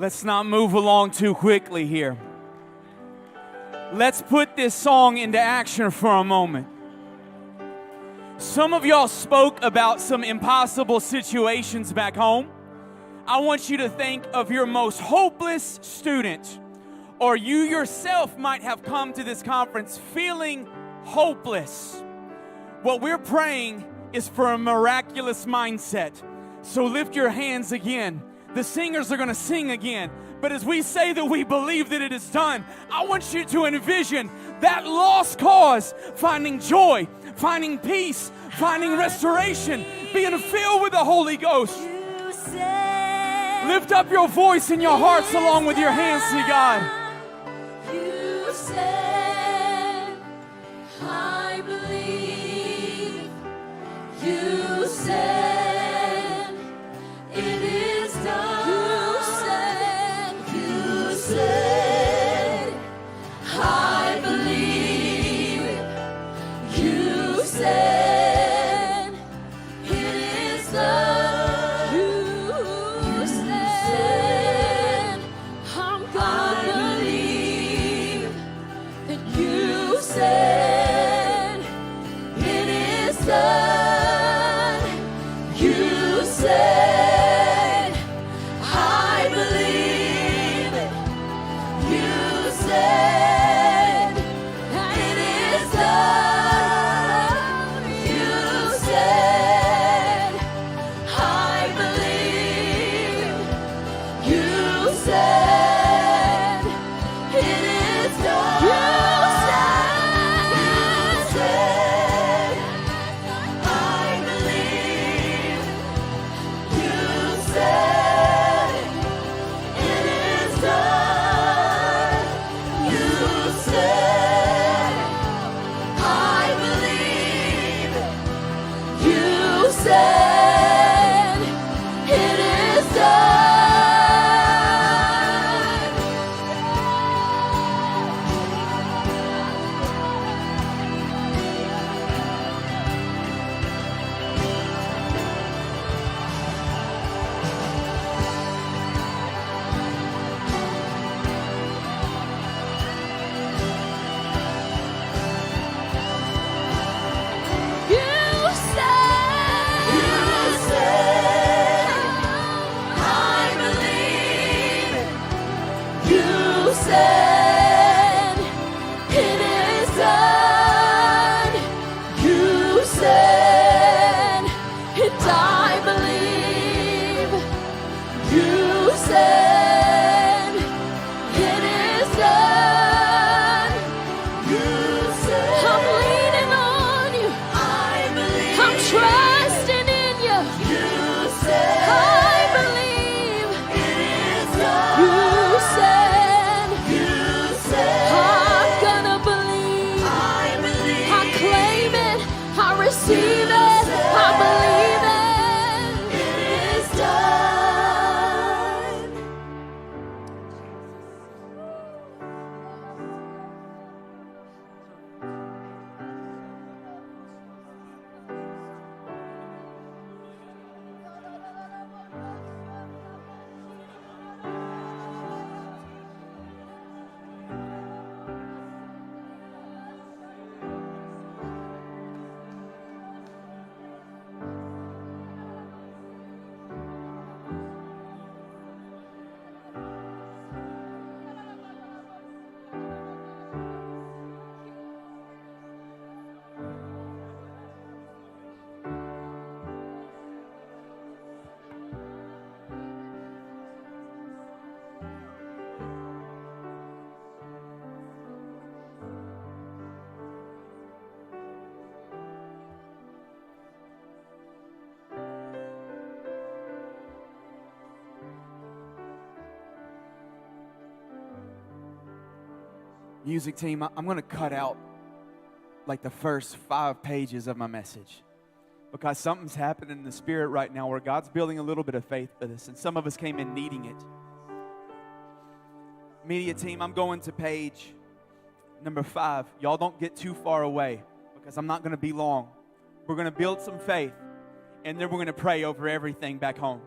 Let's not move along too quickly here. Let's put this song into action for a moment. Some of y'all spoke about some impossible situations back home. I want you to think of your most hopeless student, or you yourself might have come to this conference feeling hopeless. What we're praying is for a miraculous mindset. So lift your hands again. The singers are going to sing again. But as we say that we believe that it is done, I want you to envision that lost cause finding joy, finding peace, finding restoration, being filled with the Holy Ghost. Lift up your voice and your hearts along with your hands to God. You said, I believe. You said, it is done. You said, I believe. You said, it is done. You said, I'm gonna believe that you said, it is done. You said, I believe it. You said, it is done. You said, I believe it. You said, it is done. You said, I believe it. You said, it is done. You said, I believe it. You said, it is done. You said, I believe it. You said, it is done. You said, and I believe. You said, it is done. You said, I'm leaning on you. I believe. I'm trusting in you. You said, I believe. It is done. You said, I'm gonna believe. I believe. I claim it. I receive it. I believe it. It is done. Music team, I'm going to cut out like the first 5 pages of my message because something's happening in the spirit right now where God's building a little bit of faith with us, and some of us came in needing it. Media team, I'm going to page number 5. Y'all don't get too far away because I'm not going to be long. We're going to build some faith, and then we're going to pray over everything back home.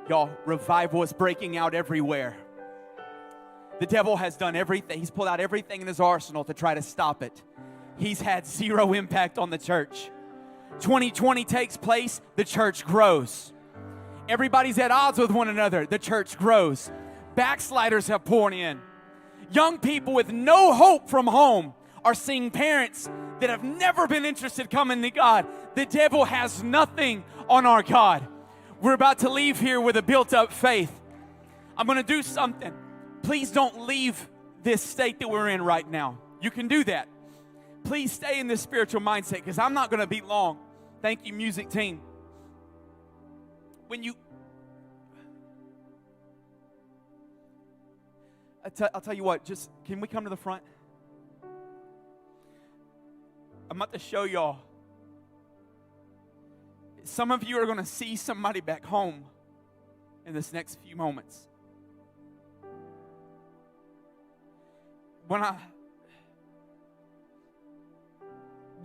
Y'all, revival is breaking out everywhere. The devil has done everything. He's pulled out everything in his arsenal to try to stop it. He's had zero impact on the church. 2020 takes place, the church grows. Everybody's at odds with one another, the church grows. Backsliders have poured in. Young people with no hope from home are seeing parents that have never been interested coming to God. The devil has nothing on our God. We're about to leave here with a built-up faith. I'm going to do something. Please don't leave this state that we're in right now. You can do that. Please stay in this spiritual mindset because I'm not going to be long. Thank you, music team. I'll tell you what, just can we come to the front? I'm about to show y'all. Some of you are going to see somebody back home in this next few moments. When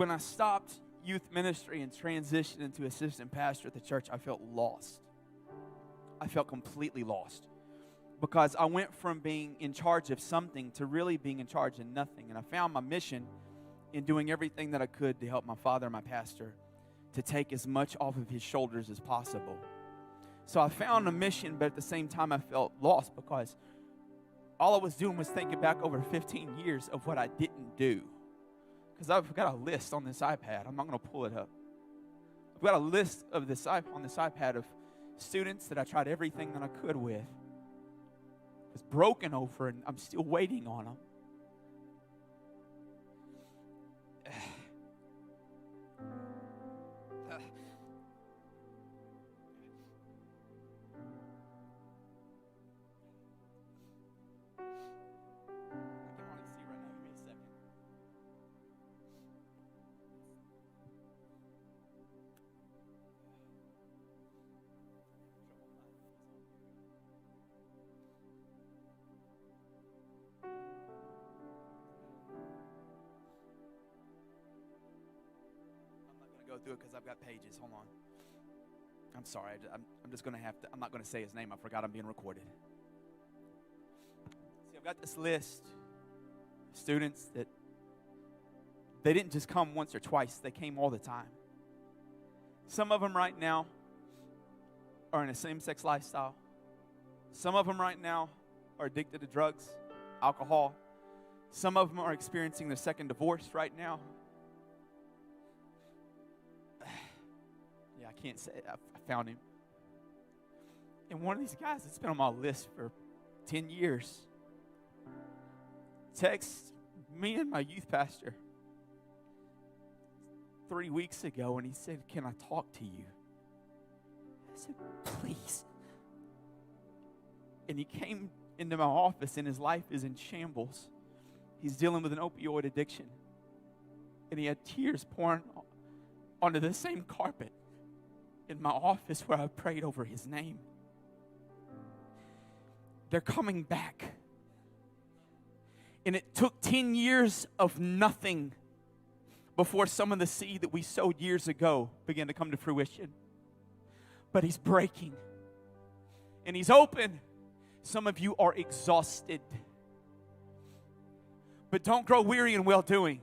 I stopped youth ministry and transitioned into assistant pastor at the church, I felt lost. I felt completely lost because I went from being in charge of something to really being in charge of nothing. And I found my mission in doing everything that I could to help my father, my pastor, to take as much off of his shoulders as possible. So I found a mission, but at the same time I felt lost because all I was doing was thinking back over 15 years of what I didn't do. Because I've got a list on this iPad. I'm not going to pull it up. I've got a list of this on this iPad of students that I tried everything that I could with. Was broken over, and I'm still waiting on them. Through it because I've got pages. Hold on. I'm sorry. I'm just going to have to. I'm not going to say his name. I forgot I'm being recorded. See, I've got this list of students that they didn't just come once or twice. They came all the time. Some of them right now are in a same-sex lifestyle. Some of them right now are addicted to drugs, alcohol. Some of them are experiencing their second divorce right now. I can't say it. I found him. And one of these guys that's been on my list for 10 years texted me and my youth pastor 3 weeks ago, and he said, "Can I talk to you?" I said, "Please." And he came into my office, and his life is in shambles. He's dealing with an opioid addiction. And he had tears pouring onto the same carpet in my office where I prayed over his name. They're coming back. And it took 10 years of nothing before some of the seed that we sowed years ago began to come to fruition. But he's breaking. And he's open. Some of you are exhausted. But don't grow weary in well-doing.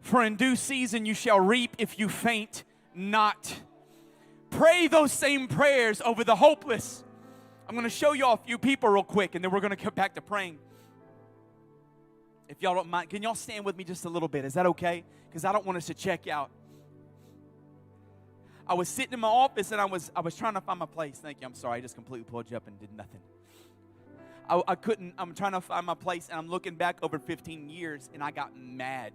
For in due season you shall reap if you faint not. Pray those same prayers over the hopeless. I'm going to show y'all a few people real quick, and then we're going to come back to praying. If y'all don't mind, can y'all stand with me just a little bit? Is that okay? Because I don't want us to check out. I was sitting in my office, and I was trying to find my place. Thank you. I'm sorry. I just completely pulled you up and did nothing. I couldn't. I'm trying to find my place, and I'm looking back over 15 years, and I got mad.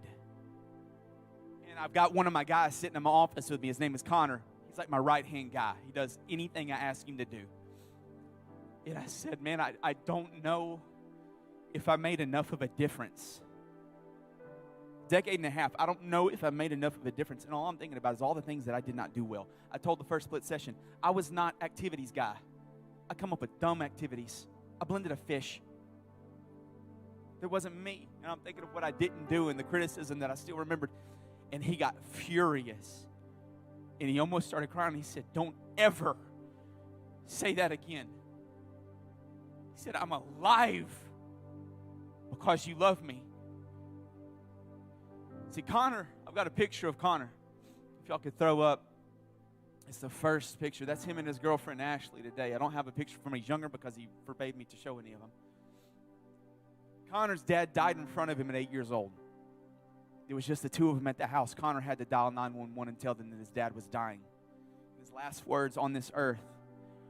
And I've got one of my guys sitting in my office with me. His name is Connor. He's like my right-hand guy. He does anything I ask him to do. And I said, man, I don't know if I made enough of a difference. Decade and a half, I don't know if I made enough of a difference. And all I'm thinking about is all the things that I did not do well. I told the first split session, I was not activities guy. I come up with dumb activities. I blended a fish. There wasn't me. And I'm thinking of what I didn't do and the criticism that I still remembered. And he got furious. And he almost started crying. He said, don't ever say that again. He said, I'm alive because you love me. See, Connor, I've got a picture of Connor. If y'all could throw up. It's the first picture. That's him and his girlfriend, Ashley, today. I don't have a picture from when he's younger because he forbade me to show any of them. Connor's dad died in front of him at 8 years old. It was just the two of them at the house. Connor had to dial 911 and tell them that his dad was dying. His last words on this earth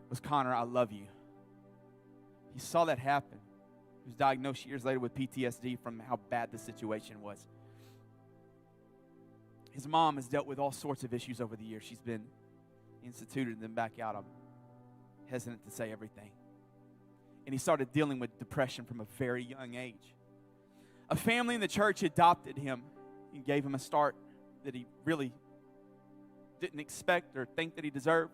was, Connor, I love you. He saw that happen. He was diagnosed years later with PTSD from how bad the situation was. His mom has dealt with all sorts of issues over the years. She's been instituted and then back out. I'm hesitant to say everything. And he started dealing with depression from a very young age. A family in the church adopted him and gave him a start that he really didn't expect or think that he deserved.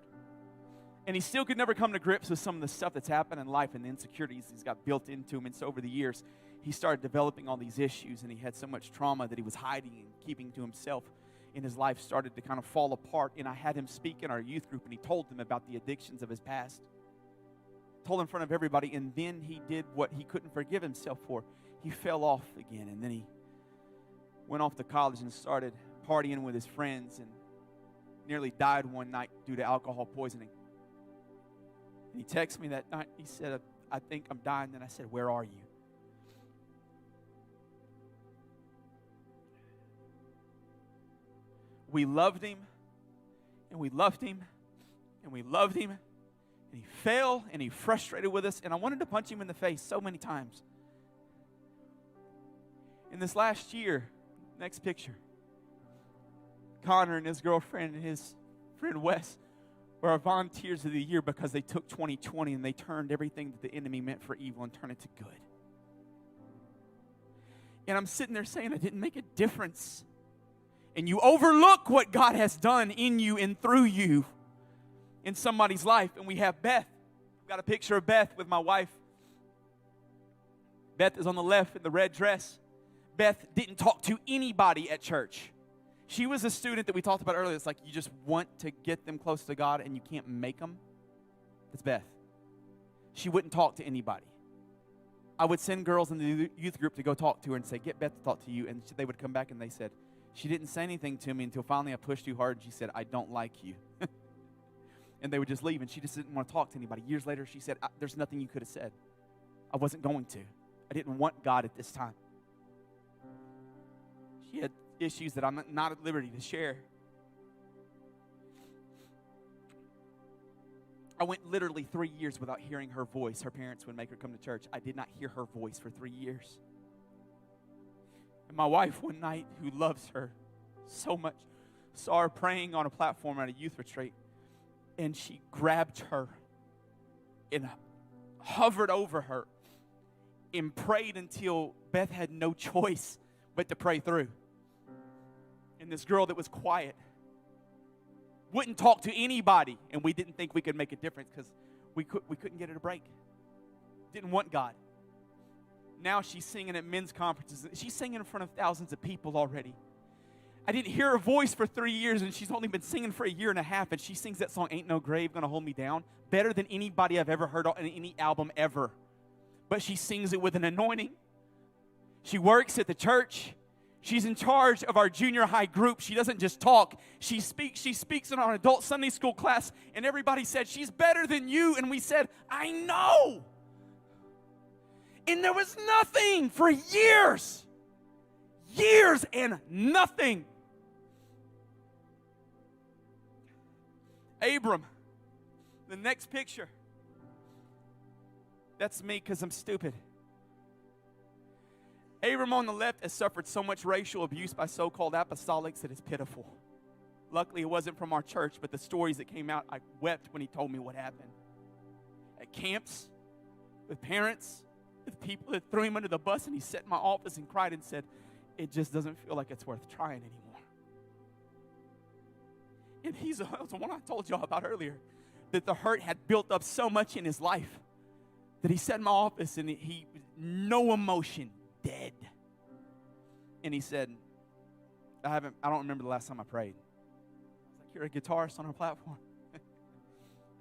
And he still could never come to grips with some of the stuff that's happened in life and the insecurities he's got built into him. And so over the years, he started developing all these issues, and he had so much trauma that he was hiding and keeping to himself. And his life started to kind of fall apart. And I had him speak in our youth group, and he told them about the addictions of his past. Told in front of everybody, and then he did what he couldn't forgive himself for. He fell off again, and then he went off to college and started partying with his friends and nearly died one night due to alcohol poisoning. And he texted me that night. He said, I think I'm dying. And I said, where are you? We loved him, and we loved him, and we loved him, and he fell, and he frustrated with us, and I wanted to punch him in the face so many times. In this last year, next picture, Connor and his girlfriend and his friend Wes were our volunteers of the year because they took 2020 and they turned everything that the enemy meant for evil and turned it to good. And I'm sitting there saying, I didn't make a difference. And you overlook what God has done in you and through you in somebody's life. And we have Beth. I've got a picture of Beth with my wife. Beth is on the left in the red dress. Beth didn't talk to anybody at church. She was a student that we talked about earlier. It's like you just want to get them close to God and you can't make them. That's Beth. She wouldn't talk to anybody. I would send girls in the youth group to go talk to her and say, get Beth to talk to you. And they would come back and they said, she didn't say anything to me until finally I pushed too hard and she said, I don't like you. And they would just leave, and she just didn't want to talk to anybody. Years later, she said, there's nothing you could have said. I wasn't going to. I didn't want God at this time. She had issues that I'm not at liberty to share. I went literally 3 years without hearing her voice. Her parents would make her come to church. I did not hear her voice for 3 years. And my wife one night, who loves her so much, saw her praying on a platform at a youth retreat, and she grabbed her and hovered over her and prayed until Beth had no choice but to pray through. And this girl that was quiet wouldn't talk to anybody, and we didn't think we could make a difference because we couldn't get her to break. Didn't want God. Now she's singing at men's conferences. She's singing in front of thousands of people already. I didn't hear her voice for 3 years, and she's only been singing for a year and a half, and she sings that song, Ain't No Grave Gonna Hold Me Down, better than anybody I've ever heard on any album ever. But she sings it with an anointing. She works at the church. She's in charge of our junior high group. She doesn't just talk. She speaks in our adult Sunday school class, and everybody said, she's better than you. And we said, I know. And there was nothing for years. Years and nothing. Abram, the next picture. That's me because I'm stupid. Abram on the left has suffered so much racial abuse by so-called apostolics that it's pitiful. Luckily, it wasn't from our church, but the stories that came out, I wept when he told me what happened. At camps, with parents, with people that threw him under the bus, and he sat in my office and cried and said, it just doesn't feel like it's worth trying anymore. And he's the one I told y'all about earlier, that the hurt had built up so much in his life that he sat in my office and he no emotion, dead. And he said, I don't remember the last time I prayed. I was like, you're a guitarist on our platform.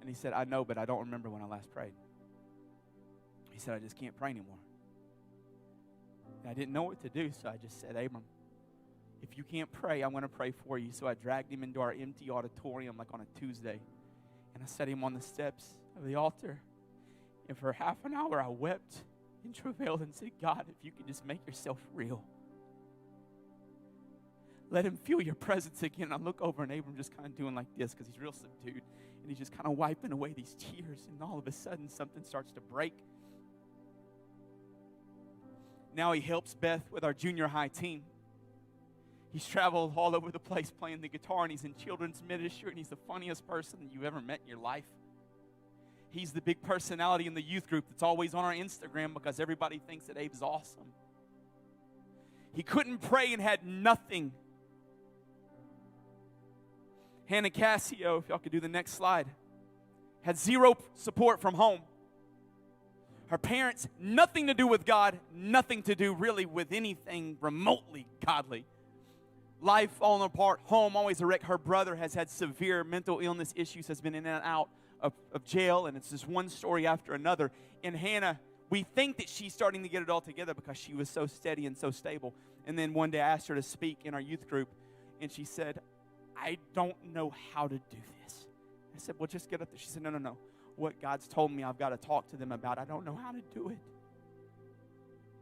And And he said, I know, but I don't remember when I last prayed. He said, I just can't pray anymore. And I didn't know what to do, so I just said, Abram, if you can't pray, I'm going to pray for you. So I dragged him into our empty auditorium like on a Tuesday. And I set him on the steps of the altar. And for half an hour, I wept and travailed and said, God, if you could just make yourself real. Let him feel your presence again. I look over and Abram just kind of doing like this because he's real subdued. And he's just kind of wiping away these tears. And all of a sudden, something starts to break. Now he helps Beth with our junior high team. He's traveled all over the place playing the guitar, and he's in children's ministry, and he's the funniest person that you've ever met in your life. He's the big personality in the youth group that's always on our Instagram because everybody thinks that Abe's awesome. He couldn't pray and had nothing. Hannah Cassio, if y'all could do the next slide, had zero support from home. Her parents, nothing to do with God, nothing to do really with anything remotely godly. Life falling apart, home always a wreck. Her brother has had severe mental illness issues, has been in and out of jail, and it's just one story after another. And Hannah, we think that she's starting to get it all together because she was so steady and so stable. And then one day I asked her to speak in our youth group, and she said, I don't know how to do this. I said, well, just get up there. She said, no. What God's told me I've got to talk to them about. I don't know how to do it.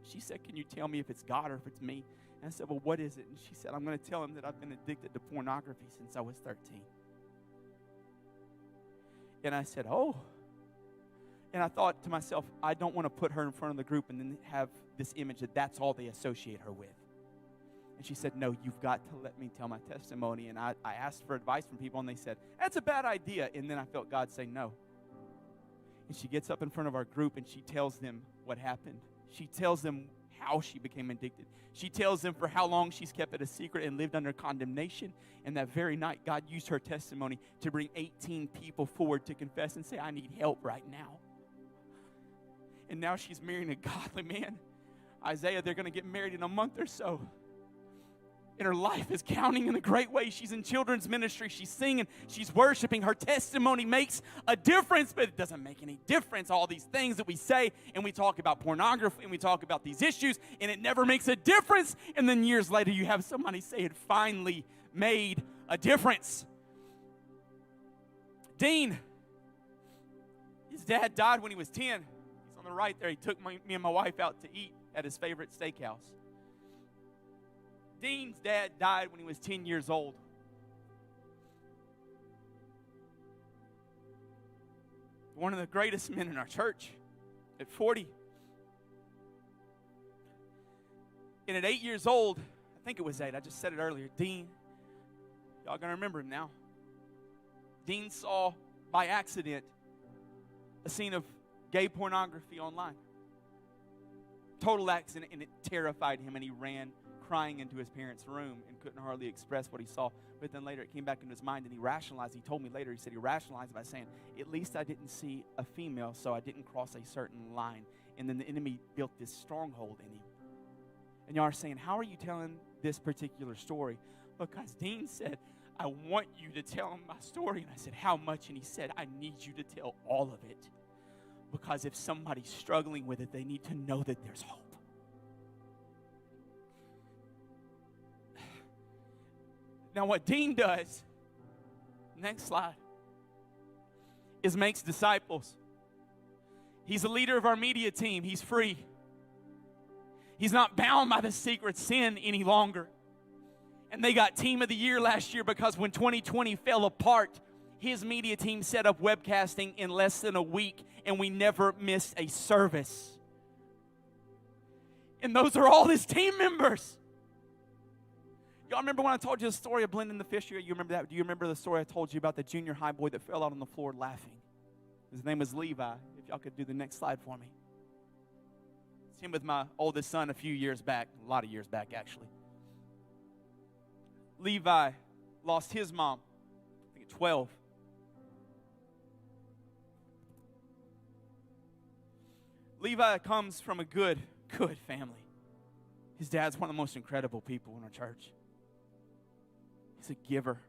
She said, can you tell me if it's God or if it's me? And I said, well, what is it? And she said, I'm going to tell him that I've been addicted to pornography since I was 13. And I said, oh. And I thought to myself, I don't want to put her in front of the group and then have this image that that's all they associate her with. And she said, no, you've got to let me tell my testimony. And I asked for advice from people, and they said, that's a bad idea. And then I felt God say no. And she gets up in front of our group, and she tells them what happened. She tells them how she became addicted. She tells them for how long she's kept it a secret and lived under condemnation. And that very night, God used her testimony to bring 18 people forward to confess and say, I need help right now. And now she's marrying a godly man. Isaiah, they're going to get married in a month or so. And her life is counting in a great way. She's in children's ministry. She's singing. She's worshiping. Her testimony makes a difference, but it doesn't make any difference. All these things that we say, and we talk about pornography, and we talk about these issues, and it never makes a difference. And then years later, you have somebody say it finally made a difference. Dean, his dad died when he was 10. He's on the right there. He took me and my wife out to eat at his favorite steakhouse. Dean's dad died when he was 10 years old. One of the greatest men in our church at 40. And at 8 years old, I think it was 8, I just said it earlier, Dean, y'all gonna remember him now. Dean saw by accident a scene of gay pornography online. Total accident, and it terrified him, and he ran crying into his parents' room and couldn't hardly express what he saw. But then later it came back into his mind, and he rationalized. He told me later, he said he rationalized by saying, at least I didn't see a female, so I didn't cross a certain line. And then the enemy built this stronghold in him. And y'all are saying, how are you telling this particular story? Because Dean said, I want you to tell him my story. And I said, how much? And he said, I need you to tell all of it. Because if somebody's struggling with it, they need to know that there's hope. Now, what Dean does, next slide, is makes disciples. He's a leader of our media team. He's free. He's not bound by the secret sin any longer. And they got Team of the Year last year because when 2020 fell apart, his media team set up webcasting in less than a week, and we never missed a service. And those are all his team members. Y'all remember when I told you the story of Blendon the Fisher? You remember that? Do you remember the story I told you about the junior high boy that fell out on the floor laughing? His name was Levi. If y'all could do the next slide for me. It's him with my oldest son a few years back, a lot of years back actually. Levi lost his mom, I think at 12. Levi comes from a good family. His dad's one of the most incredible people in our church. He's a giver.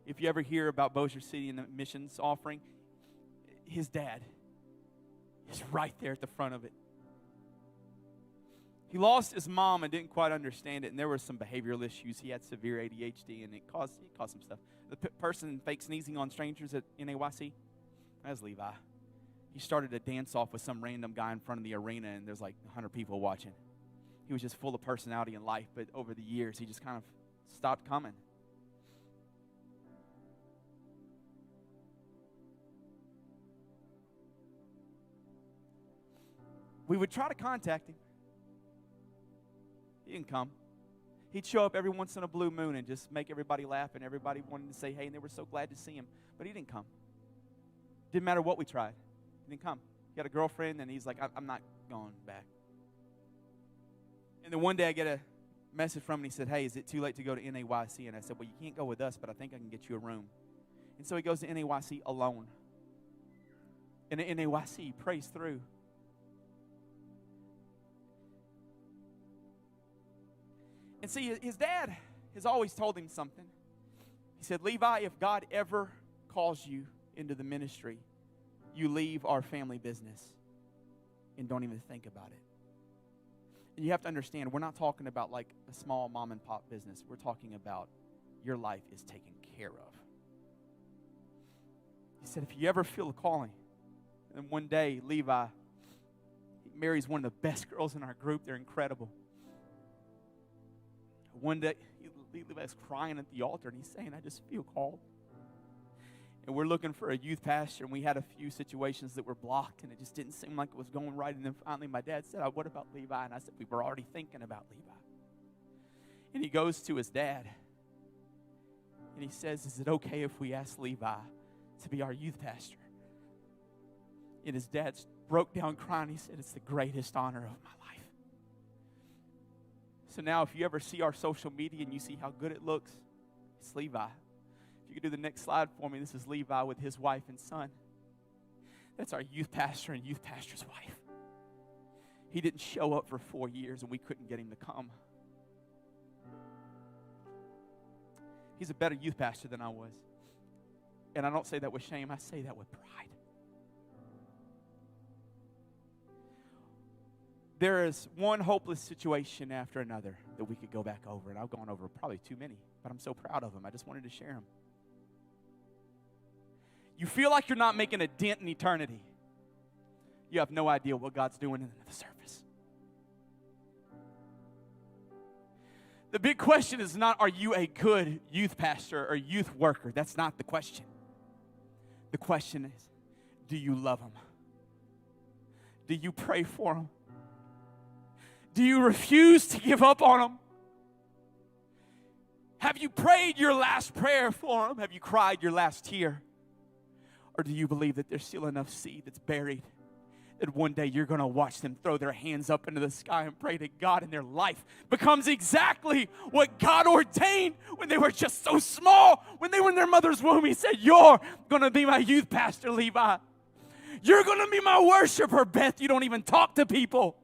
If you ever hear about Bossier City and the missions offering, his dad is right there at the front of it. He lost his mom and didn't quite understand it, and there were some behavioral issues. He had severe ADHD, and it caused some stuff. The person fake sneezing on strangers at NAYC, that was Levi. He started a dance-off with some random guy in front of the arena, and there's like 100 people watching. He was just full of personality and life, but over the years, he just kind of stopped coming. We would try to contact him. He didn't come. He'd show up every once in a blue moon and just make everybody laugh, and everybody wanted to say hey, and they were so glad to see him. But he didn't come. Didn't matter what we tried. He didn't come. He had a girlfriend, and he's like, I'm not going back. And then one day I get a message from him, and he said, hey, is it too late to go to NAYC? And I said, well, you can't go with us, but I think I can get you a room. And so he goes to NAYC alone. And at NAYC, he prays through. And see, his dad has always told him something. He said, Levi, if God ever calls you into the ministry, you leave our family business and don't even think about it. And you have to understand, we're not talking about like a small mom and pop business. We're talking about your life is taken care of. He said, if you ever feel a calling, and one day Levi, he marries one of the best girls in our group. They're incredible. One day, Levi's crying at the altar, and he's saying, I just feel called. And we're looking for a youth pastor, and we had a few situations that were blocked, and it just didn't seem like it was going right. And then finally my dad said, what about Levi? And I said, we were already thinking about Levi. And he goes to his dad, and he says, is it okay if we ask Levi to be our youth pastor? And his dad broke down crying. He said, it's the greatest honor of my life. So now if you ever see our social media and you see how good it looks, it's Levi. If you could do the next slide for me, this is Levi with his wife and son. That's our youth pastor and youth pastor's wife. He didn't show up for 4 years and we couldn't get him to come. He's a better youth pastor than I was. And I don't say that with shame, I say that with pride. There is one hopeless situation after another that we could go back over, and I've gone over probably too many, but I'm so proud of them. I just wanted to share them. You feel like you're not making a dent in eternity. You have no idea what God's doing under the surface. The big question is not, are you a good youth pastor or youth worker? That's not the question. The question is, do you love them? Do you pray for them? Do you refuse to give up on them? Have you prayed your last prayer for them? Have you cried your last tear? Or do you believe that there's still enough seed that's buried that one day you're going to watch them throw their hands up into the sky and pray to God, and their life becomes exactly what God ordained when they were just so small, when they were in their mother's womb? He said, you're going to be my youth pastor, Levi. You're going to be my worshiper, Beth. You don't even talk to people.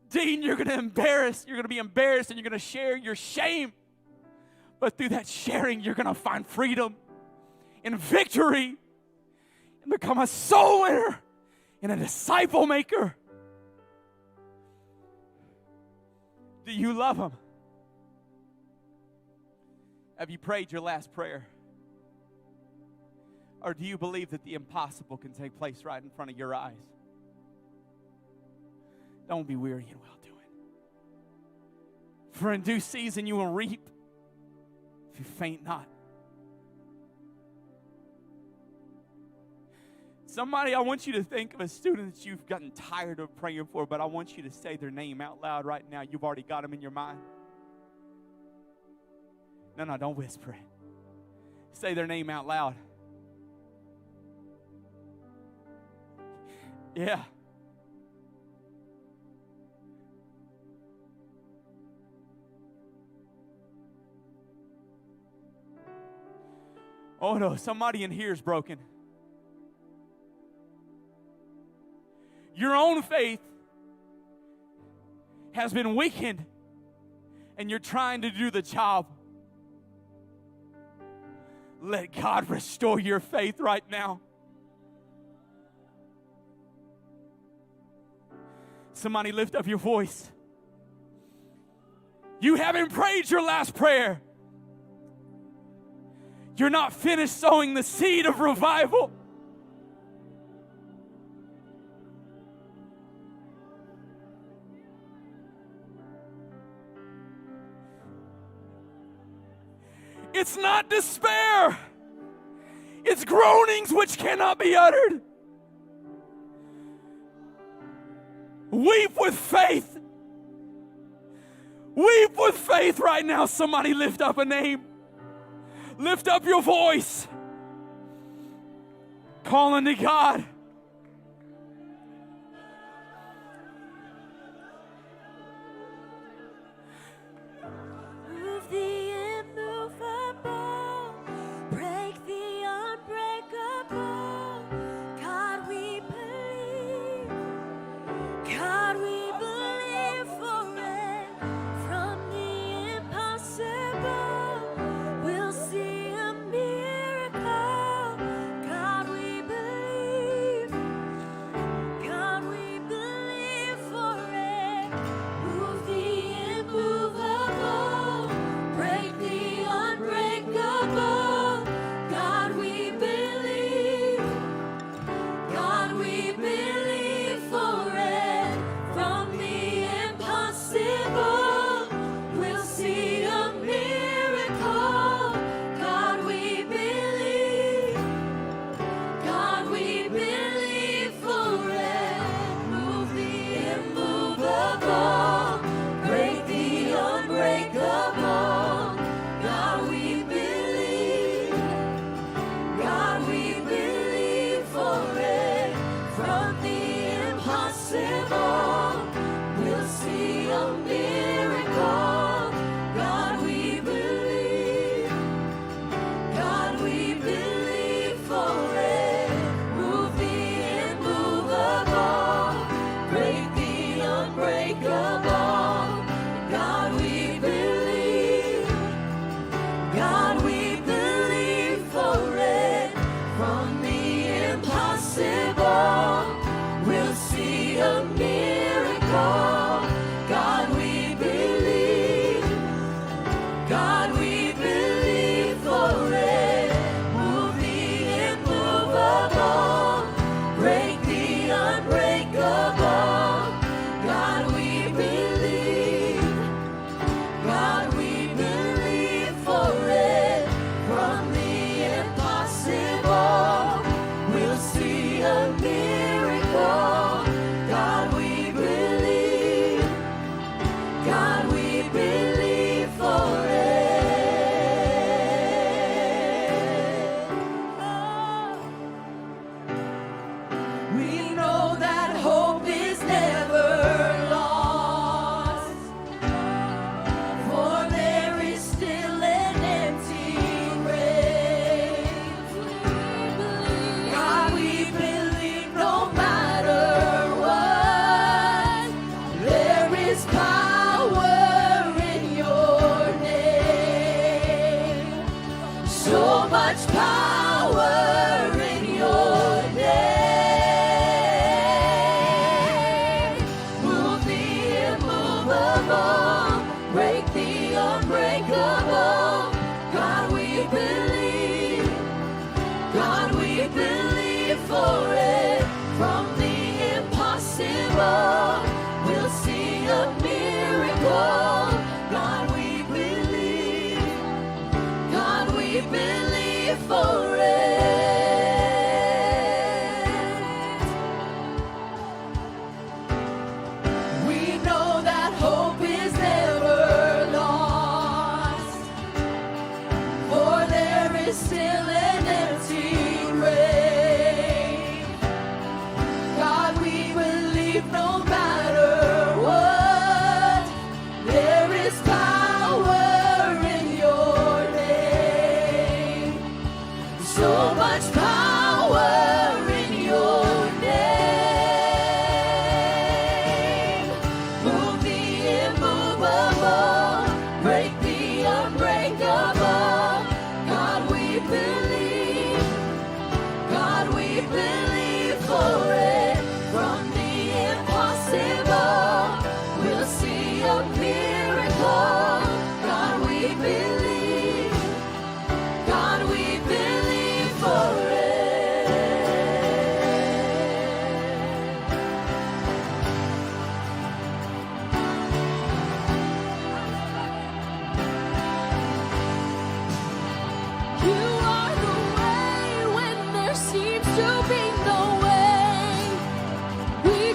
Dean, you're going to be embarrassed, and you're going to share your shame. But through that sharing, you're going to find freedom and victory and become a soul winner and a disciple maker. Do you love him? Have you prayed your last prayer? Or do you believe that the impossible can take place right in front of your eyes? Don't be weary in well doing. For in due season you will reap if you faint not. Somebody, I want you to think of a student that you've gotten tired of praying for, but I want you to say their name out loud right now. You've already got them in your mind. No, don't whisper it. Say their name out loud. Yeah. Oh no, somebody in here is broken. Your own faith has been weakened, and you're trying to do the job. Let God restore your faith right now. Somebody lift up your voice. You haven't prayed your last prayer. You're not finished sowing the seed of revival. It's not despair. It's groanings which cannot be uttered. Weep with faith. Weep with faith right now. Somebody lift up a name. Lift up your voice. Call unto God. Move the immovable, break the unbreakable. God, we believe. God, we believe for it. From the impossible, we'll see a miracle. God, we believe. God, we believe for it. Move the immovable, break the unbreakable. God, we believe. God, we believe for it. From the impossible, we'll see a miracle. God, we believe. God, we believe for it. Move the immovable, break the unbreakable. God, we believe. God, we believe for it. From the impossible, we'll see a miracle. God, we believe. God, we believe for it. Move the immovable, break the unbreakable. God, we believe. God, we believe for it. From the impossible, we'll see a miracle.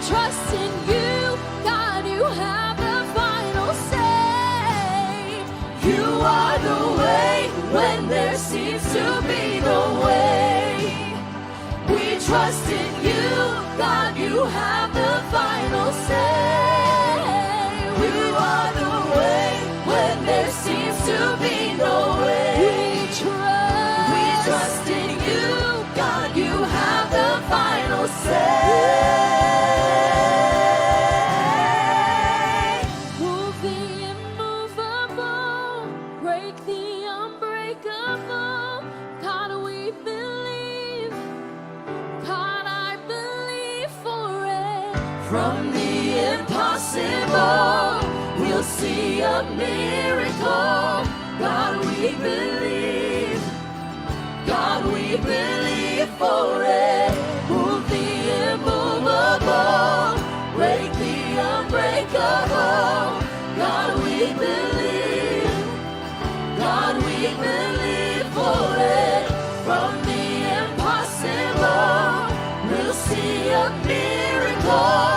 trust in you, God, you have the final say. You are the way when there seems to be no way. We trust in you, God, you have the final say. You are the way when there seems to be no way. We trust in you, God, you have the final say. Move the immovable, break the unbreakable. God, we believe. God, I believe for it. From the impossible, we'll see a miracle. God, we believe. God, we believe for it. Move the immovable, break the unbreakable. God, we believe. God, we believe for it. From the impossible, we'll see a miracle.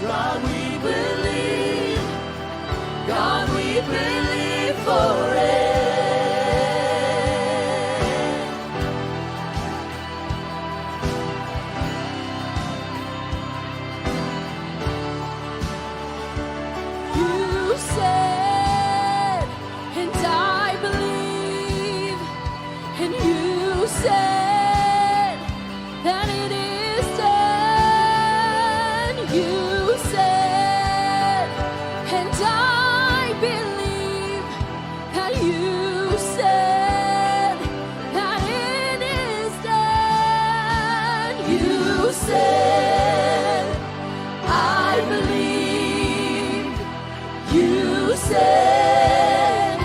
God, we believe. God, we believe for it. You said, and I believe, and you said that it is done. You said, and I believe that you said that it is done. You said, I believe. You said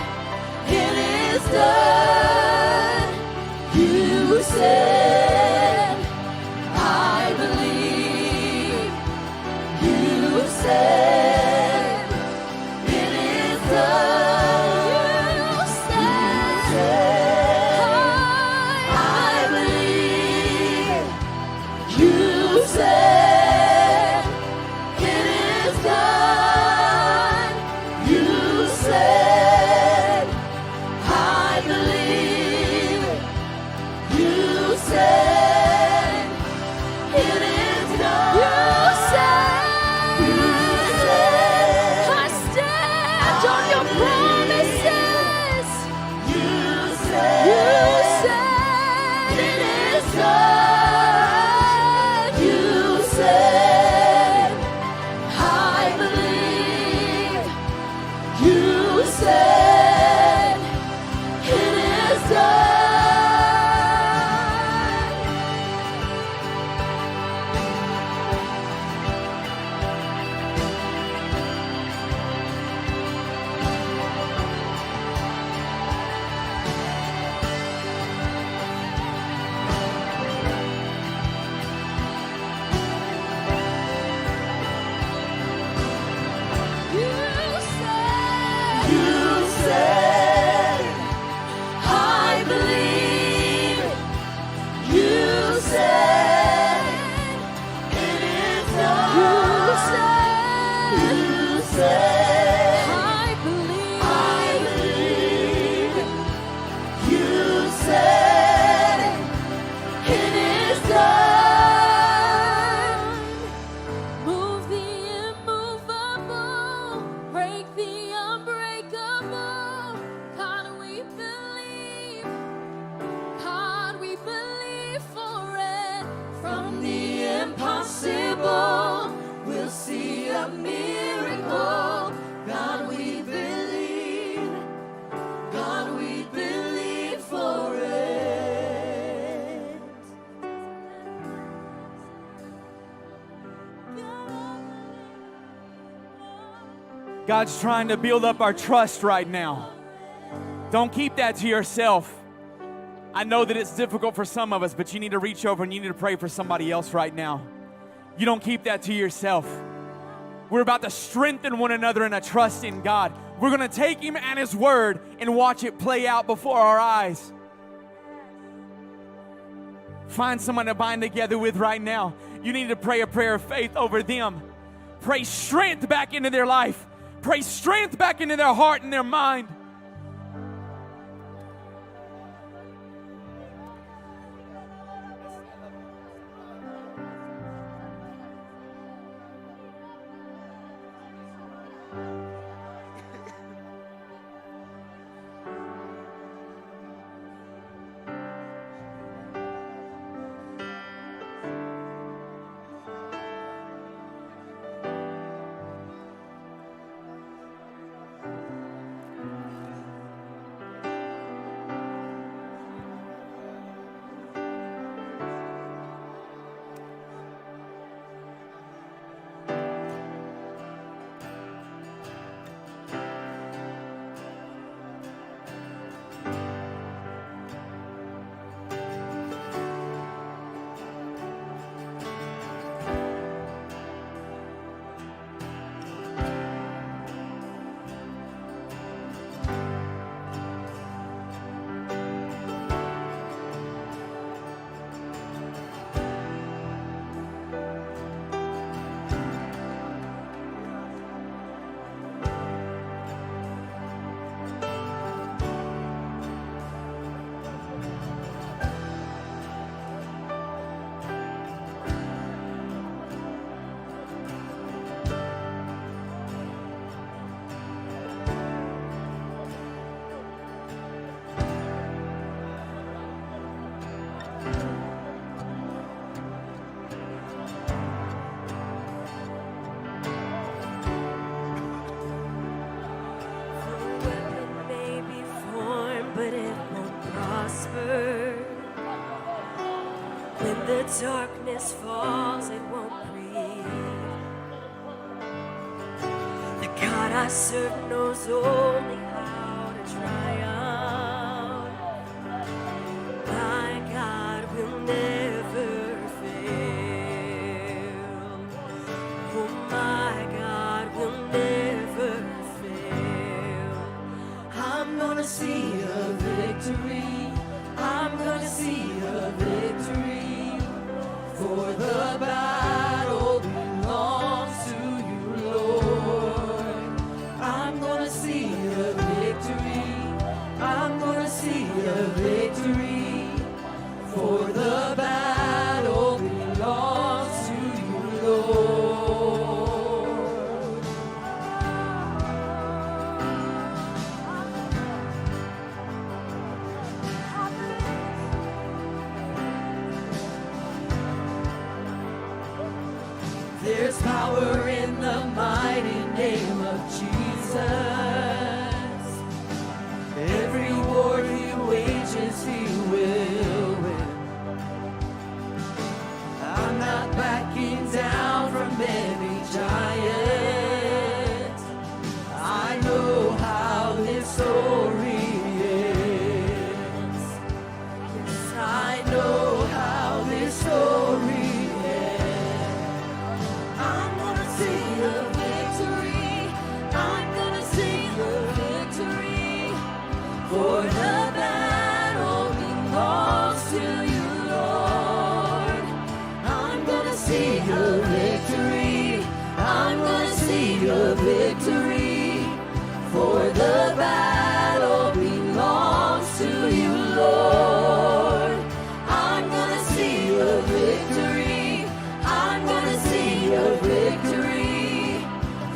it is done. You said, I believe. You said it is done. You said, I believe. You said it is done. You said, I believe. You said it is done. You said, I stand on your promises. You said it is done. You said, I believe. You said it is done. You said, I believe. You said, it is done. You said, I believe. You said, it is done. Move the immovable, break the unbreakable. God, we believe. God, we believe for it. From the impossible, we'll see a miracle. God, we believe. God, we believe for it. God's trying to build up our trust right now. Don't keep that to yourself. I know that it's difficult for some of us, but you need to reach over and you need to pray for somebody else right now. You don't keep that to yourself. We're about to strengthen one another in a trust in God. We're going to take Him at His word and watch it play out before our eyes. Find someone to bind together with right now You need to pray a prayer of faith over them. Pray strength back into their life. Pray strength back into their heart and their mind. When the darkness falls, it won't breathe. The God I serve knows only how to triumph. My God will never fail. Oh, my God will never fail. I'm gonna see a victory. I'm gonna see a victory. For the battle belongs to you, Lord. I'm gonna see a victory. I'm gonna see a victory. For the battle belongs to you, Lord. There's power in the mighty name of Jesus. Every war he wages, he will win. I'm not backing down from any giant. I know how this story ends. Yes, I know how this story for the battle belongs to you, Lord. I'm gonna see a victory. I'm gonna see a victory. For the battle belongs to you, Lord. I'm gonna see a victory. I'm gonna see a victory.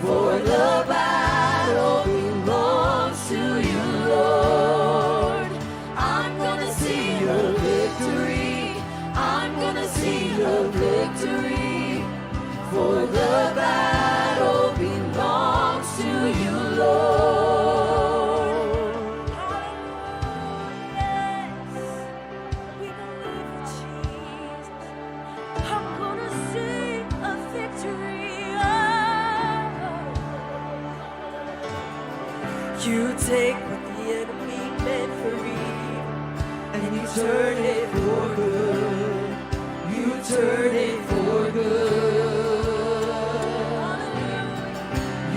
For the battle belongs to you, Lord. I'm gonna see a victory. I'm gonna see a victory. For the battle belongs to you, Lord. Yes, we believe in Jesus. I'm gonna see a victory. You take what the enemy meant for evil, and you turn it for good. You turn it for good.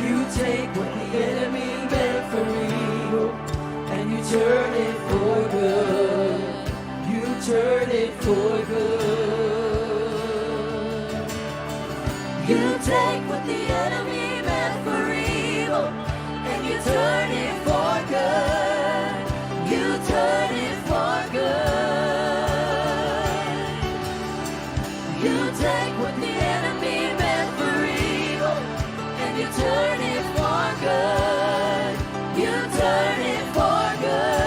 You take what the enemy meant for evil, and you turn it for good. You turn it for good. take what the enemy meant for evil and you turn it for good. You turn it for good. You take what the enemy meant for evil and you turn it for good. You turn it for good.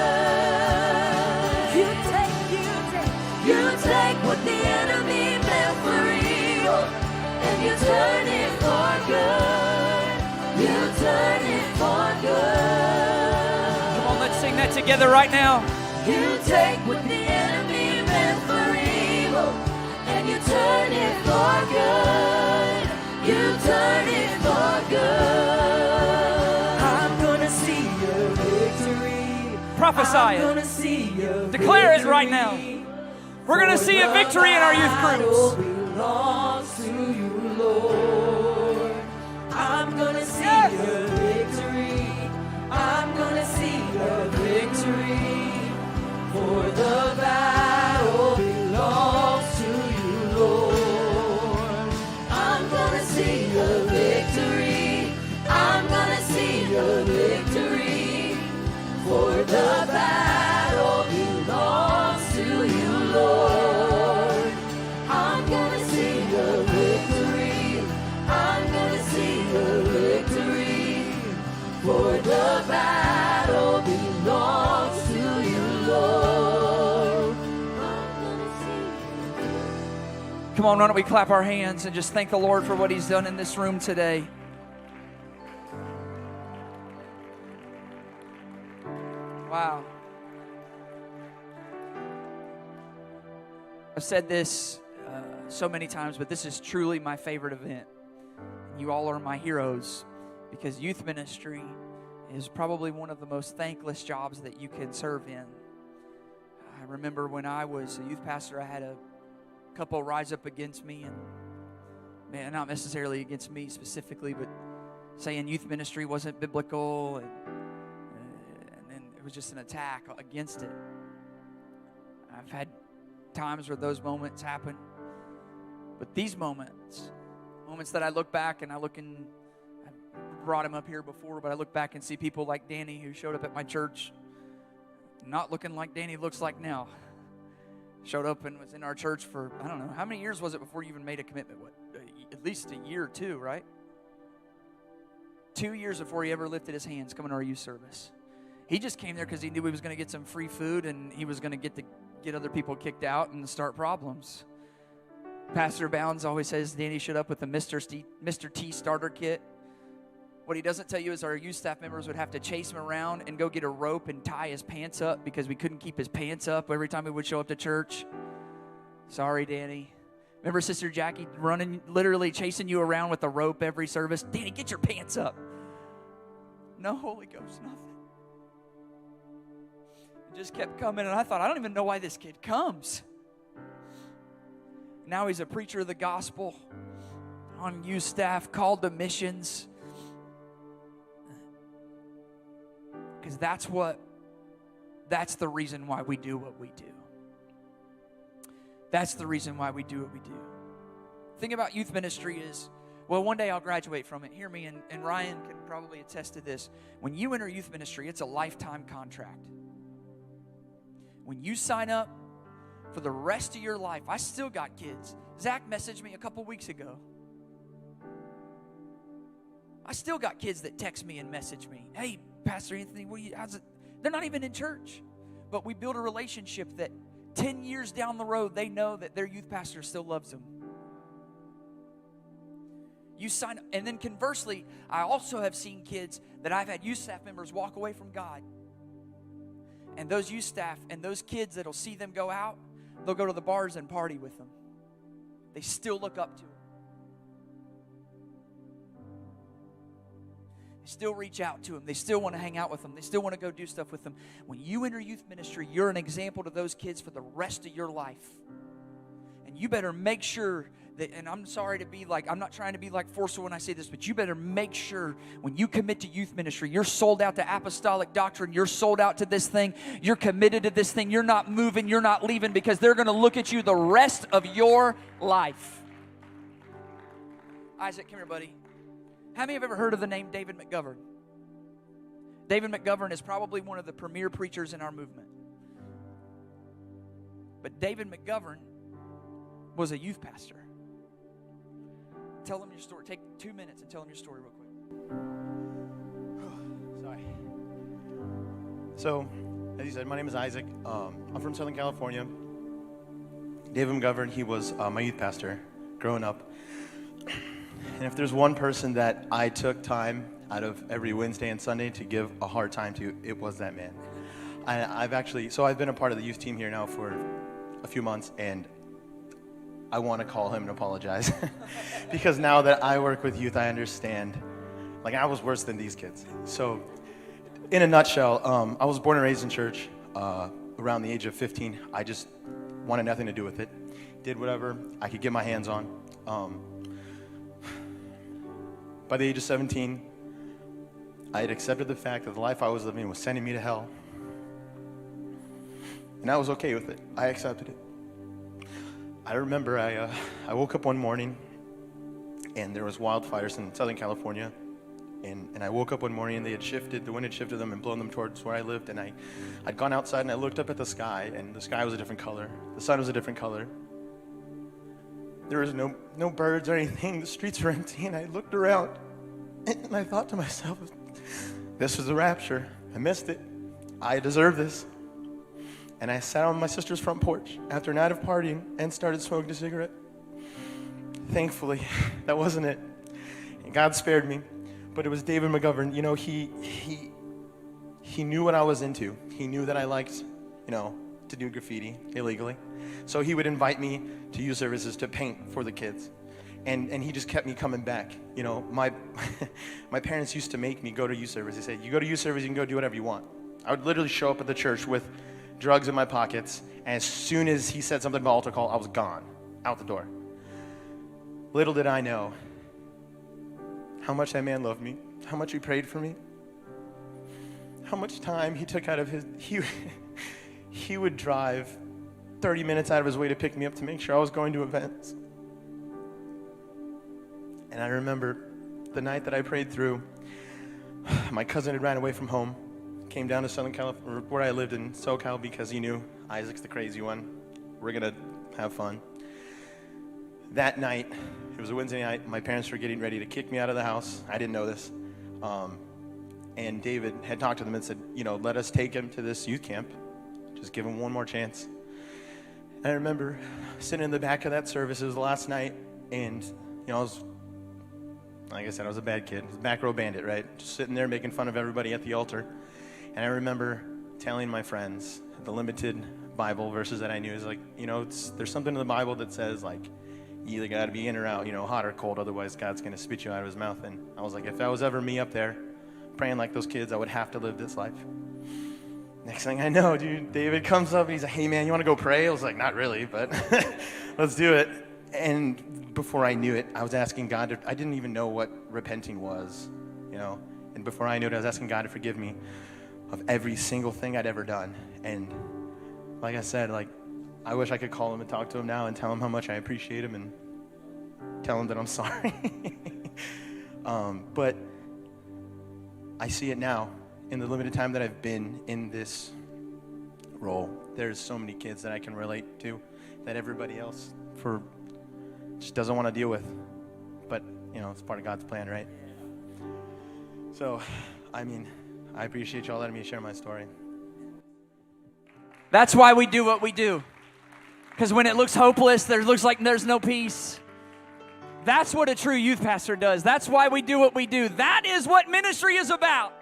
You take what the enemy meant for evil and you turn it for good. You turn it for good. Come on, let's sing that together right now. You take what the enemy meant for evil and you turn it for good. You turn it for good. I'm gonna see your victory. Prophesy I'm it. gonna see your Declare it victory. right now. We're going to see a victory in our youth groups. Belongs to you, Lord. I'm gonna see Yes. your victory. I'm gonna see your victory. For the battle belongs to you, Lord. I'm gonna see your victory. I'm gonna see your victory. For the battle belongs to you, Lord. I'm gonna see your victory. I'm gonna see your victory. For the battle belongs to you, Lord. I'm gonna see your victory. Come on, why don't we clap our hands and just thank the Lord for what He's done in this room today. Wow. I've said this so many times, but this is truly my favorite event. You all are my heroes because youth ministry is probably one of the most thankless jobs that you can serve in. I remember when I was a youth pastor, I had a couple rise up against me, and man, not necessarily against me specifically, but saying youth ministry wasn't biblical, and then it was just an attack against it. I've had times where those moments happen, but these moments that I look back and I brought him up here before, but I look back and see people like Danny who showed up at my church not looking like Danny looks like now. Showed up and was in our church for, I don't know, how many years was it before you even made a commitment? What, at least a year or two, right? 2 years before he ever lifted his hands coming to our youth service. He just came there because he knew he was going to get some free food and he was going to get other people kicked out and start problems. Pastor Bounds always says Danny showed up with a Mr. T starter kit. What he doesn't tell you is our youth staff members would have to chase him around and go get a rope and tie his pants up because we couldn't keep his pants up every time he would show up to church. Sorry, Danny. Remember Sister Jackie literally chasing you around with a rope every service? Danny, get your pants up. No Holy Ghost, nothing. It just kept coming, and I thought, I don't even know why this kid comes. Now he's a preacher of the gospel on youth staff, called to missions. Because that's the reason why we do what we do. That's the reason why we do what we do. The thing about youth ministry is, well, one day I'll graduate from it. Hear me, and Ryan can probably attest to this. When you enter youth ministry, it's a lifetime contract. When you sign up for the rest of your life, I still got kids. Zach messaged me a couple weeks ago. I still got kids that text me and message me, hey, Pastor Anthony, how's it? They're not even in church, but we build a relationship that 10 years down the road, they know that their youth pastor still loves them. You sign up, and then conversely, I also have seen kids that I've had youth staff members walk away from God. And those youth staff and those kids that'll see them go out, they'll go to the bars and party with them. They still look up to them. They still reach out to them. They still want to hang out with them. They still want to go do stuff with them. When you enter youth ministry, you're an example to those kids for the rest of your life. And you better make sure that, and I'm sorry to be like, I'm not trying to be like forceful when I say this, but you better make sure when you commit to youth ministry, you're sold out to apostolic doctrine. You're sold out to this thing. You're committed to this thing. You're not moving. You're not leaving, because they're going to look at you the rest of your life. Isaac, come here, buddy. How many have ever heard of the name David McGovern? David McGovern is probably one of the premier preachers in our movement. But David McGovern was a youth pastor. Tell them your story. Take 2 minutes and tell them your story real quick. Sorry. So, as you said, my name is Isaac. I'm from Southern California. David McGovern, he was my youth pastor growing up. And if there's one person that I took time out of every Wednesday and Sunday to give a hard time to, it was that man. I've been a part of the youth team here now for a few months, and I want to call him and apologize. Because now that I work with youth, I understand. Like, I was worse than these kids. So, in a nutshell, I was born and raised in church. Around the age of 15, I just wanted nothing to do with it. Did whatever I could get my hands on. By the age of 17, I had accepted the fact that the life I was living was sending me to hell. And I was okay with it. I accepted it. I remember I woke up one morning, and there was wildfires in Southern California. And I woke up one morning, and the wind had shifted them and blown them towards where I lived. And I'd gone outside, and I looked up at the sky, and the sky was a different color. The sun was a different color. There was no birds or anything. The streets were empty, and I looked around, and I thought to myself, this was the rapture. I missed it. I deserve this. And I sat on my sister's front porch after a night of partying and started smoking a cigarette. Thankfully, that wasn't it. And God spared me. But it was David McGovern. You know, he knew what I was into. He knew that I liked, to do graffiti illegally. So he would invite me to youth services to paint for the kids. And he just kept me coming back. You know, my parents used to make me go to youth service. They said, you go to youth service, you can go do whatever you want. I would literally show up at the church with drugs in my pockets, and as soon as he said something about altar call, I was gone, out the door. Little did I know how much that man loved me, how much he prayed for me, how much time he took out of he would drive 30 minutes out of his way to pick me up to make sure I was going to events. And I remember the night that I prayed through, my cousin had ran away from home, came down to Southern California, where I lived in SoCal, because he knew Isaac's the crazy one. We're going to have fun. That night, it was a Wednesday night, my parents were getting ready to kick me out of the house. I didn't know this. And David had talked to them and said, let us take him to this youth camp. Just give him one more chance. And I remember sitting in the back of that service. It was the last night, and, I was, like I said, I was a bad kid. I was a back row bandit, right? Just sitting there making fun of everybody at the altar. And I remember telling my friends the limited Bible verses that I knew is like, there's something in the Bible that says, like, you either got to be in or out, hot or cold, otherwise God's going to spit you out of his mouth. And I was like, if that was ever me up there praying like those kids, I would have to live this life. Next thing I know, dude, David comes up and he's like, hey man, you want to go pray? I was like, not really, but let's do it. And before I knew it, I was asking God I didn't even know what repenting was, and before I knew it, I was asking God to forgive me of every single thing I'd ever done. And like I said, I wish I could call him and talk to him now and tell him how much I appreciate him and tell him that I'm sorry. But I see it now in the limited time that I've been in this role. There's so many kids that I can relate to that everybody else just doesn't want to deal with. But, it's part of God's plan, right? So, I appreciate y'all letting me share my story. That's why we do what we do. Because when it looks hopeless, looks like there's no peace. That's what a true youth pastor does. That's why we do what we do. That is what ministry is about.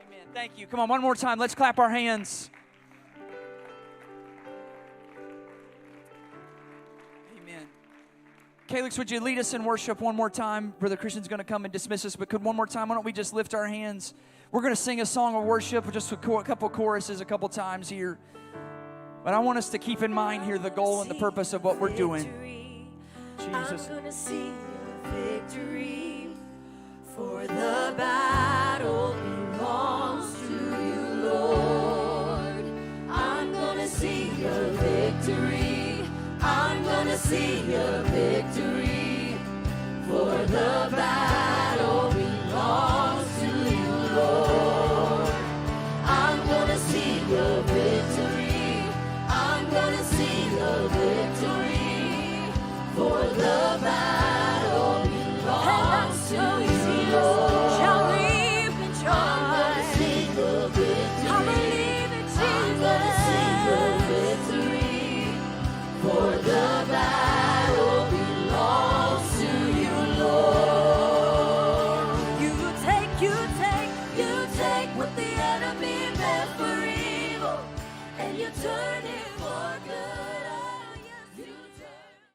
Amen. Thank you. Come on, one more time. Let's clap our hands. Amen. Calix, would you lead us in worship one more time? Brother Christian's going to come and dismiss us, but could one more time, why don't we just lift our hands? We're going to sing a song of worship, just a couple choruses a couple times here. But I want us to keep in mind here the goal and the purpose of what we're doing. Jesus. I'm gonna see a victory, for the battle belongs to you, Lord. I'm gonna see a victory. I'm gonna see a victory, for and you turn it for good.